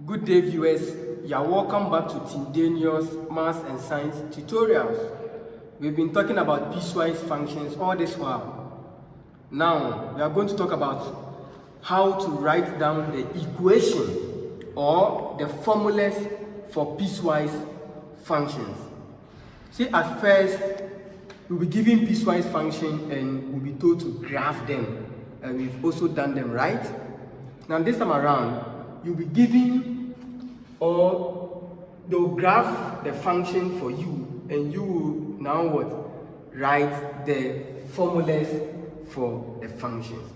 Good day, viewers. You are welcome back to Tindanious Maths and Science tutorials. We've been talking about piecewise functions all this while. Now, we are going to talk about how to write down the equation or the formulas for piecewise functions. See, at first, we'll be given piecewise function and we'll be told to graph them. And we've also done them, right? Now, this time around, you'll be given, or they'll graph the function for you, and you will now write the formulas for the functions.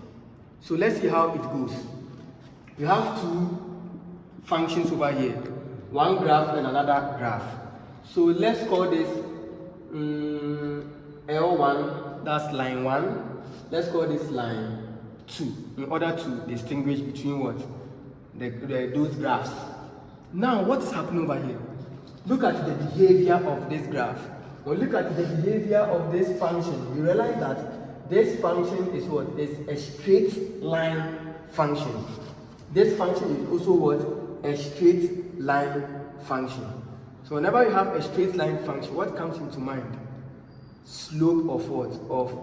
So let's see how it goes. We have two functions over here, one graph and another graph. So let's call this L1, that's line 1. Let's call this line 2, in order to distinguish between those graphs. Now, what is happening over here? Look at the behavior of this graph. When you look at the behavior of this function, you realize that this function is is a straight line function. This function is also a straight line function. So whenever you have a straight line function, what comes into mind? Slope of what? Of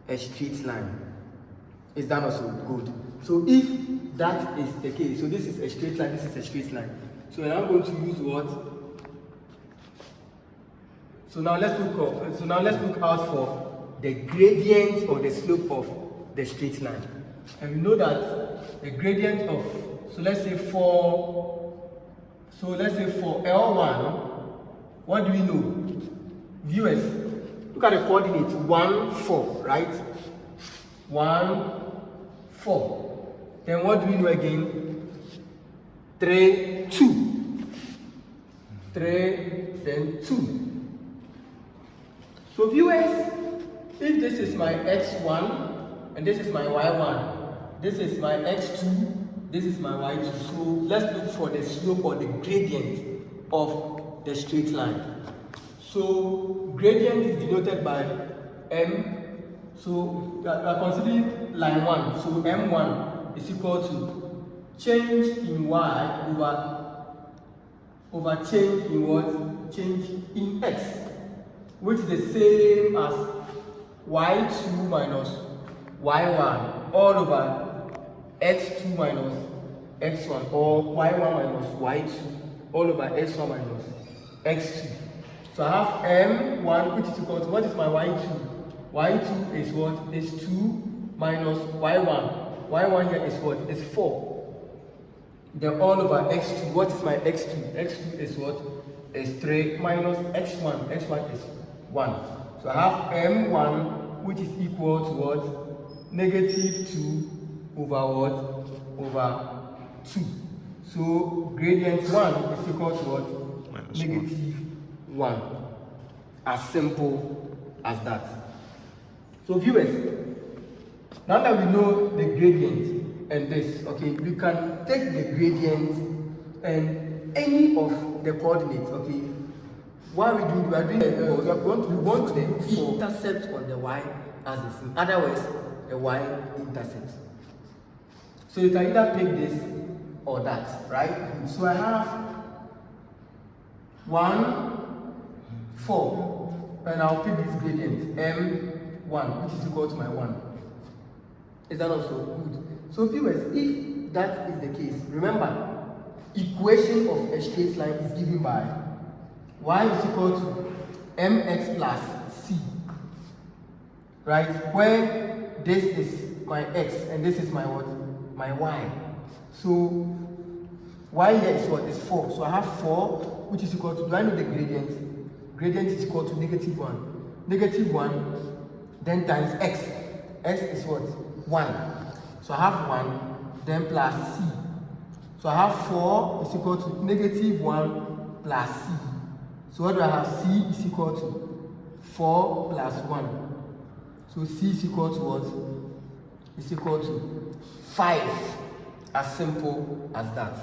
a straight line. Is that also good? So if that is the case, so this is a straight line, this is a straight line. So we're now going to use what? So now let's look out for the gradient or the slope of the straight line. And we know that the gradient of, so let's say for L1, what do we know? Viewers, look at the coordinates 1, 4, right? 1, 4. Then what do we know again? 3, 2. 3, then 2. So viewers, if this is my x1 and this is my y1, this is my x2, this is my y2. So let's look for the slope or the gradient of the straight line. So gradient is denoted by m. So we are considering line 1. So m1 is equal to change in y over change in what? Change in x, which is the same as y2 minus y1 all over x2 minus x1, or y1 minus y2 all over x1 minus x2. So I have m1, which is equal to, what is my y2? y2 is what? Is 2 minus y1. y1 here is what? Is 4. Then all over x2. What is my x2? x2 is what? Is 3 minus x1. x1 is 1. So I have m1, which is equal to what? Negative 2 over what? Over 2. So gradient 1 is equal to what? Minus negative 1. As simple as that. So viewers, now that we know the gradient and this, okay, we can take the gradient and any of the coordinates, okay. What we want the intercept on the y-axis. In other words, the y-intercept. So you can either pick this or that, right? So I have 1, 4, and I'll pick this gradient m1, which is equal to my 1. Is that also good? So viewers, if that is the case, remember, equation of a straight line is given by y is equal to mx plus c, right? Where this is my x and this is my what? My y. So y here is what? Is 4. So I have 4, which is equal to, do I know the gradient? Gradient is equal to negative 1. Negative 1, then times x. X is what? 1. So I have 1, then plus c. So I have 4 is equal to negative 1 plus c. So what do I have? C is equal to 4 plus 1. So c is equal to what? Is equal to 5. As simple as that.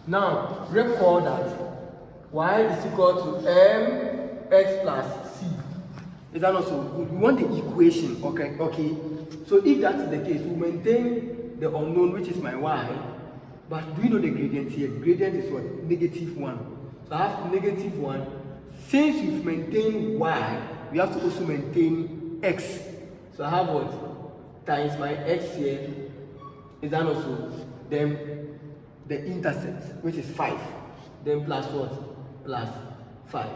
Now, recall that y is equal to mx plus c. Is that also good? We want the equation, okay? So if that is the case, we maintain the unknown, which is my y, But do you know the gradient here? The gradient is what? -1. So I have -1. Since we've maintained y, we have to also maintain x. So I have what? Times my x here is that also then the intercept, which is 5. Then plus what? Plus 5.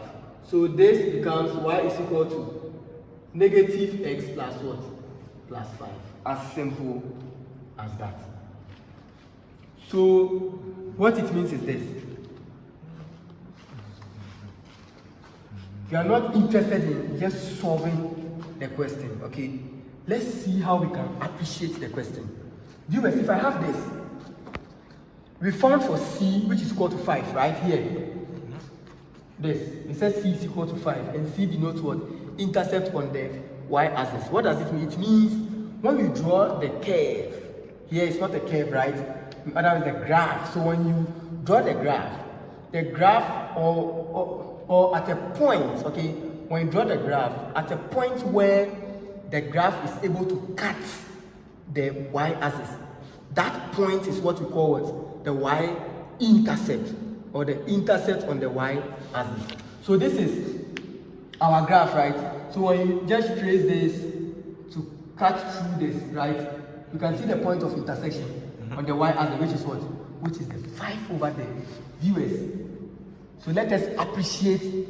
So this becomes y is equal to -x plus what? Plus 5. As simple as that. So what it means is this. We are not interested in just solving the question, okay? Let's see how we can appreciate the question. Viewers, if I have this, we found for c, which is equal to 5, right here. This, it says c is equal to 5, and c denotes what? Intercept on the y-axis. What does it mean? It means when we draw the curve, here it's not a curve, right? Otherwise the graph. So when you draw the graph or at a point, okay, when you draw the graph, at a point where the graph is able to cut the y-axis, that point is what we call what? The y-intercept, or the intercept on the y-axis. So this is our graph, right? So when you just trace this to cut through this, right, you can see the point of intersection on the y-axis, which is what? Which is the 5 over there. Viewers, so let us appreciate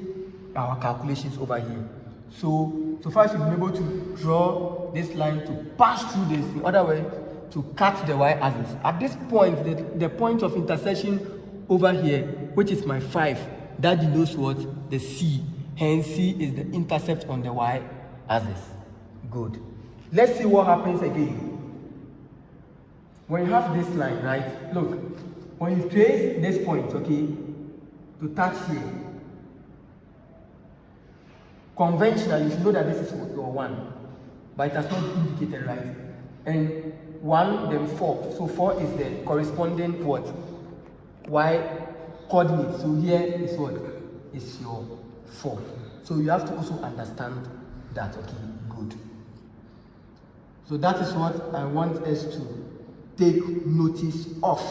our calculations over here. So first we've been able to draw this line to pass through this, in other way, to cut the y-axis. At this point, the point of intersection over here, which is my 5, that denotes what? The c. Hence, c is the intercept on the y-axis. Good. Let's see what happens again. When you have this line, right? Look, when you trace this point, okay, to touch here, conventionally, you should know that this is your 1, but it has not been indicated, right? And 1, then 4. So 4 is the corresponding what? Y coordinate. So here is what? Is your 4. So you have to also understand that, okay? Good. So that is what I want us to take notice of.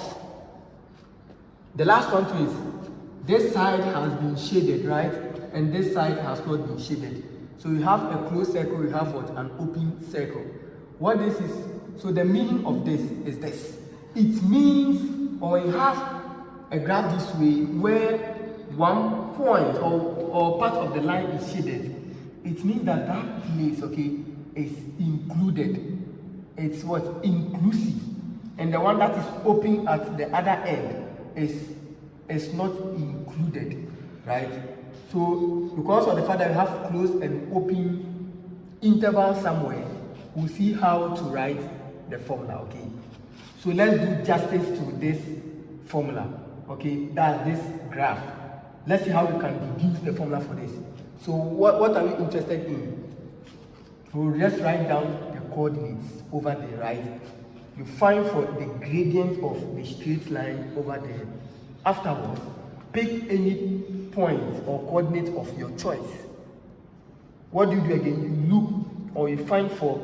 The last one too is this side has been shaded, right? And this side has not been shaded. So you have a closed circle, you have what? An open circle. What this is, so the meaning of this is this. It means when you have a graph this way where one point or part of the line is shaded, it means that that place, okay, is included. It's what? Inclusive. And the one that is open at the other end is not included, right? So because of the fact that we have closed and open interval somewhere, we'll see how to write the formula, okay? So let's do justice to this formula, okay? That's this graph. Let's see how we can deduce the formula for this. So what are we interested in? We'll just write down the coordinates over there, right? You find for the gradient of the straight line over there. Afterwards, pick any point or coordinate of your choice. What do you do again? You look or you find for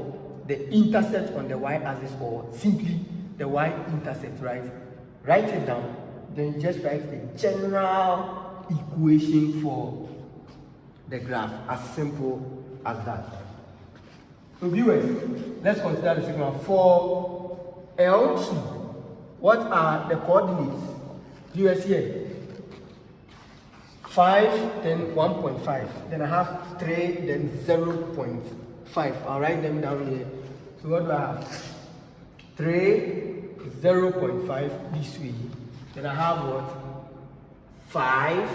the intercept on the y-axis or simply the y-intercept, right? Write it down. Then you just write the general equation for the graph. As simple as that. So viewers, let's consider the second one. For L2, what are the coordinates? Viewers here. 5, then 1.5. Then I have 3, then 0.5. I'll write them down here. So what do I have? 3, 0.5 this way. Then I have what? 5.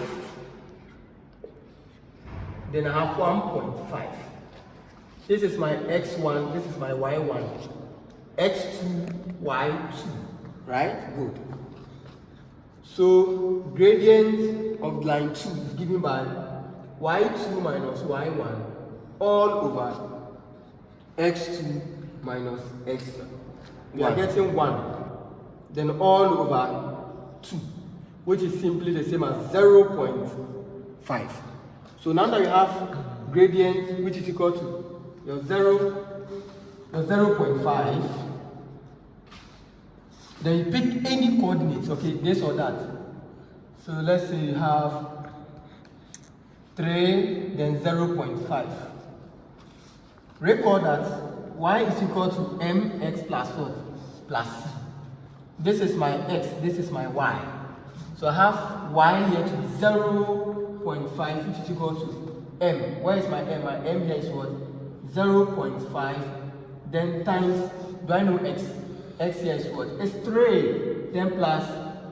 Then I have 1.5. This is my x1, this is my y1. x2, y2. Right? Good. So gradient of line 2 is given by y2 minus y1 all over x2 minus x1. We are getting 1. Then all over 2, which is simply the same as 0.5. So now that you have gradient which is equal to your 0.5 Then you pick any coordinates, okay, this or that. So let's say you have 3, then 0.5. Recall that y is equal to mx plus what? Plus c. This is my x, this is my y. So I have y here to be 0.5, which is equal to m. Where is my m? My m here is what? 0.5. Then times, do I know x? X here is what? It's 3. Then plus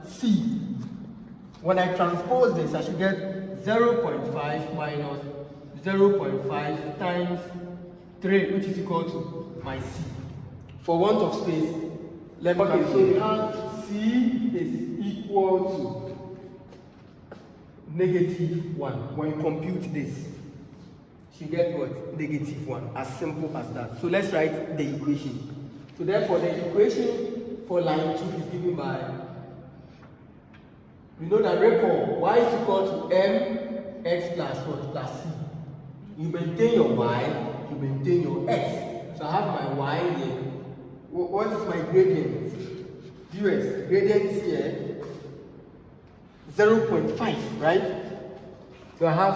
c. When I transpose this, I should get 0.5 minus 0.5 times 3, which is equal to my c. For want of space, let me so we have c is equal to -1. When you compute this, you get what? -1. As simple as that. So let's write the equation. So therefore, the equation for line 2 is given by, we know that recall y is equal to mx plus what? Plus c. You maintain your y, you maintain your x. So I have my y here. What is my gradient? Viewers, gradient here 0.5, right? So I have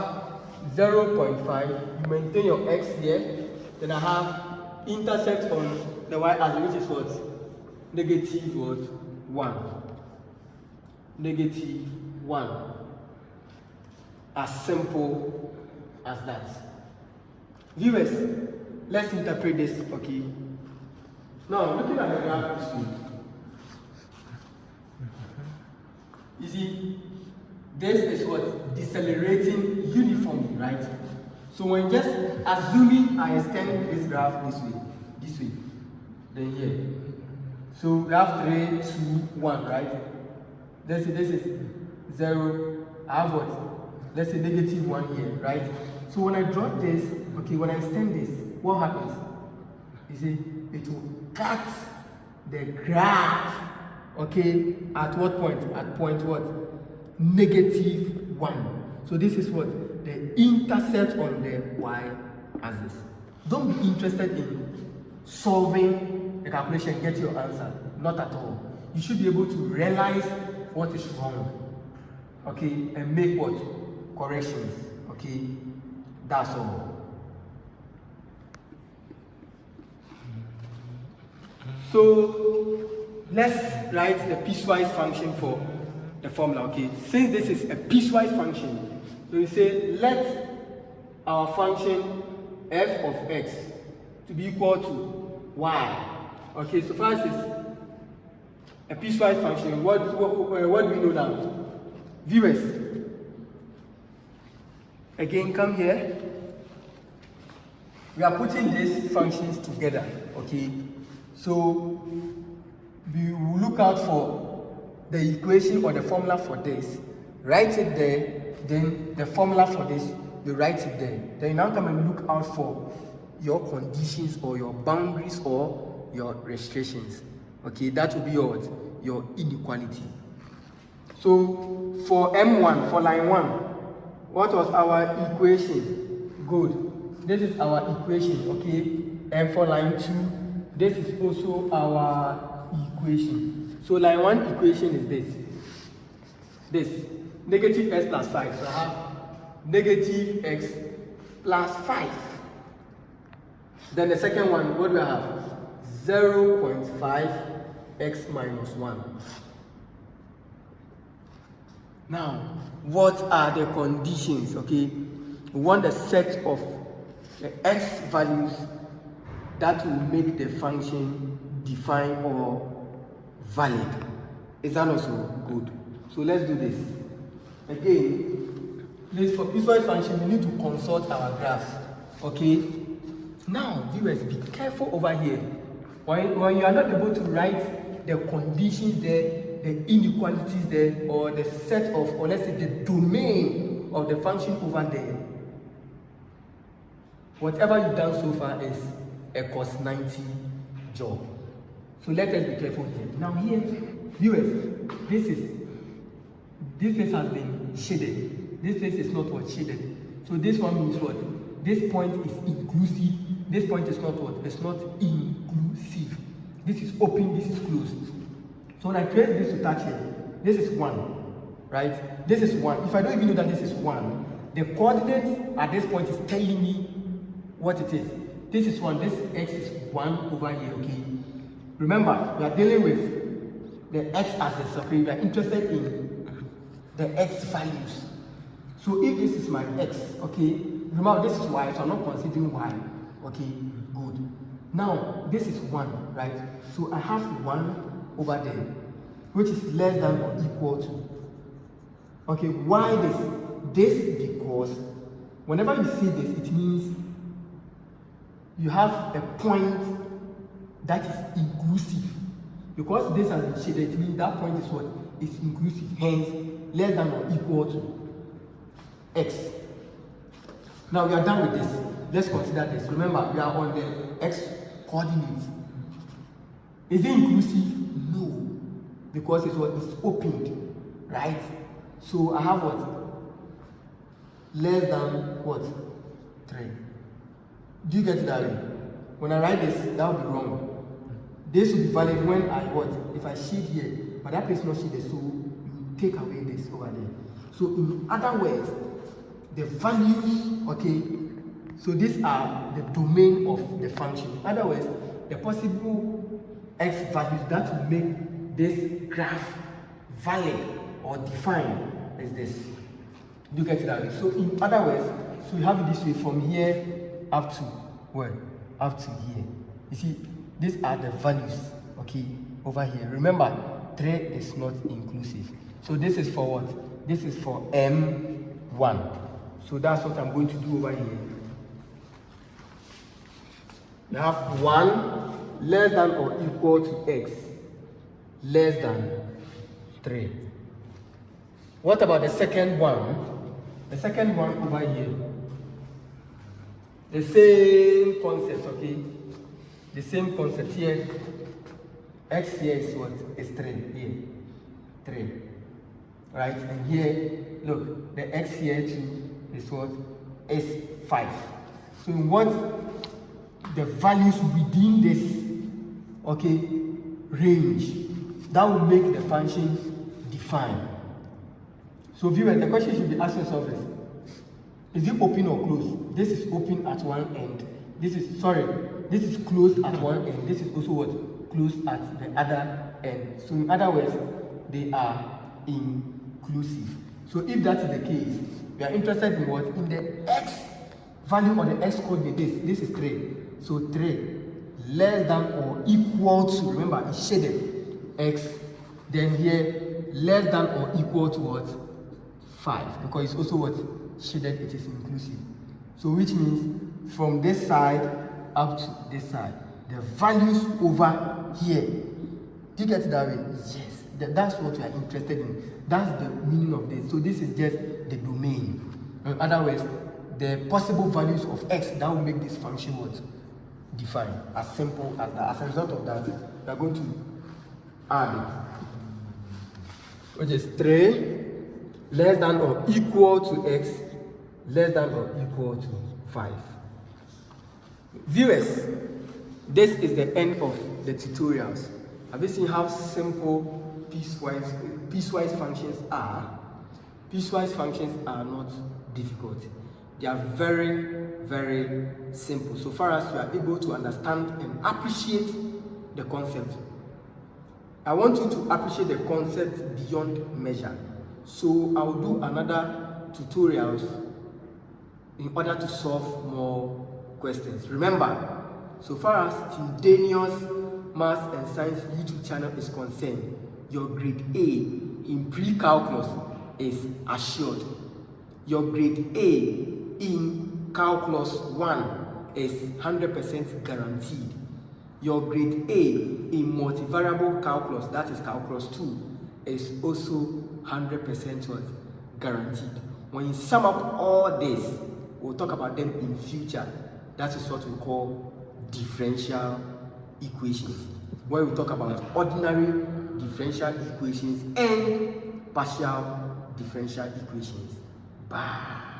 0.5. You maintain your x here. Then I have intercept on the y-axis, which is what? -1. -1. As simple as that. Viewers, let's interpret this, okay? Now, looking at the graph this way, you see, this is what? Decelerating uniformly, right? So when just assuming I extend this graph this way, then here. So we have 3, 2, 1, right? Let's say this is 0. I have what? Let's say -1 here, right? So when I draw this, okay, when I extend this, what happens? You see, it will cut the graph, okay, at what point? At point what? -1. So this is what? The intercept on the y-axis. Don't be interested in solving the calculation, get your answer. Not at all. You should be able to realize what is wrong, okay, and make what? Corrections, okay? That's all. So let's write the piecewise function for the formula, okay? Since this is a piecewise function, so we say let our function f of x to be equal to y. Okay, so first is a piecewise function. What do we know now? Viewers, again, come here. We are putting these functions together, okay? So we will look out for the equation or the formula for this, write it there, then the formula for this, you write it there. Then you now come and look out for your conditions or your boundaries or your restrictions. Okay, that will be your inequality. So for M1, for line 1, what was our equation? Good. This is our equation, okay? And for line 2, this is also our equation. So line 1 equation is this. Negative x plus 5. So I have negative x plus 5. Then the second one, what do I have? 0.5 x minus 1. Now, what are the conditions? Okay, we want the set of the x values that will make the function define or valid. Is that also good? So let's do this. Again, this for piecewise function, we need to consult our graphs. Okay. Now, viewers, be careful over here. When you are not able to write the conditions there, the inequalities there, or the set of, or let's say the domain of the function over there, whatever you've done so far is a cos 90 job. So let us be careful here. Now here, viewers, this place has been shaded. This place is not what shaded. So this one means what? This point is inclusive. This point is not what? It's not inclusive. This is open, this is closed. So when I trace this to touch here, this is 1, right? This is 1. If I don't even know that this is 1, the coordinates at this point is telling me what it is. This is 1, this x is 1 over here, okay? Remember, we are dealing with the x-axis, okay? We are interested in the x values. So if this is my x, okay? Remember, this is y, so I'm not considering y, okay? Good. Now, this is 1, right? So I have 1 over there, which is less than or equal to. Okay, why this? This because whenever you see this, it means you have a point that is inclusive. Because this has been shaded, it means that point is what? Is inclusive, hence less than or equal to x. Now we are done with this. Let's consider this. Remember, we are on the x coordinates. Is it inclusive? No. Because it's what is opened, right? So I have what? Less than what? 3. Do you get it that way? When I write this, that will be wrong. This will be valid when I what? If I shade here, but that place is not shaded, so you take away this over there. So in other words, the values, okay, so these are the domain of the function. In other words, the possible x values that will make this graph valid or defined is this. Do you get it that way? So in other words, so you have it this way from here up to where? Up to here. You see, these are the values, okay, over here. Remember, 3 is not inclusive. So this is for what? This is for M1. So that's what I'm going to do over here. You have 1 less than or equal to x less than 3. What about the second one? The second one over here. The same concept, okay? The same concept here. X here is what? Is 3. Here. 3. Right? And here, look, the x here too is what? Is 5. So we want the values within this, okay, range. That will make the function define. So viewers, the question should be asked yourself is it open or closed? This is open at one end. This is closed at one end. This is also what? Closed at the other end. So in other words, they are inclusive. So if that is the case, we are interested in what? In the x value or the x coordinate. This is 3. So 3 less than or equal to, remember it's shaded, x. Then here less than or equal to what? 5, because it's also what? Shaded, it is inclusive. So which means from this side up to this side, the values over here. Do you get it that way? Yes. That's what we are interested in. That's the meaning of this. So this is just the domain. In other words, the possible values of x that will make this function what? Define. As simple as that. As a result of that, we are going to add it, which is 3 less than or equal to x less than or equal to 5. Viewers, this is the end of the tutorials. Have you seen how simple piecewise functions are? Piecewise functions are not difficult. They are very, very simple, so far as you are able to understand and appreciate the concept. I want you to appreciate the concept beyond measure. So I'll do another tutorials in order to solve more questions. Remember, so far as Tindanious Maths and Science YouTube channel is concerned, your grade A in pre-calculus is assured. Your grade A in calculus 1 is 100% guaranteed. Your grade A in multivariable calculus, that is calculus 2, is also 100% what? Guaranteed. When you sum up all this, we'll talk about them in future. That is what we call differential equations, where we talk about ordinary differential equations and partial differential equations. Bye.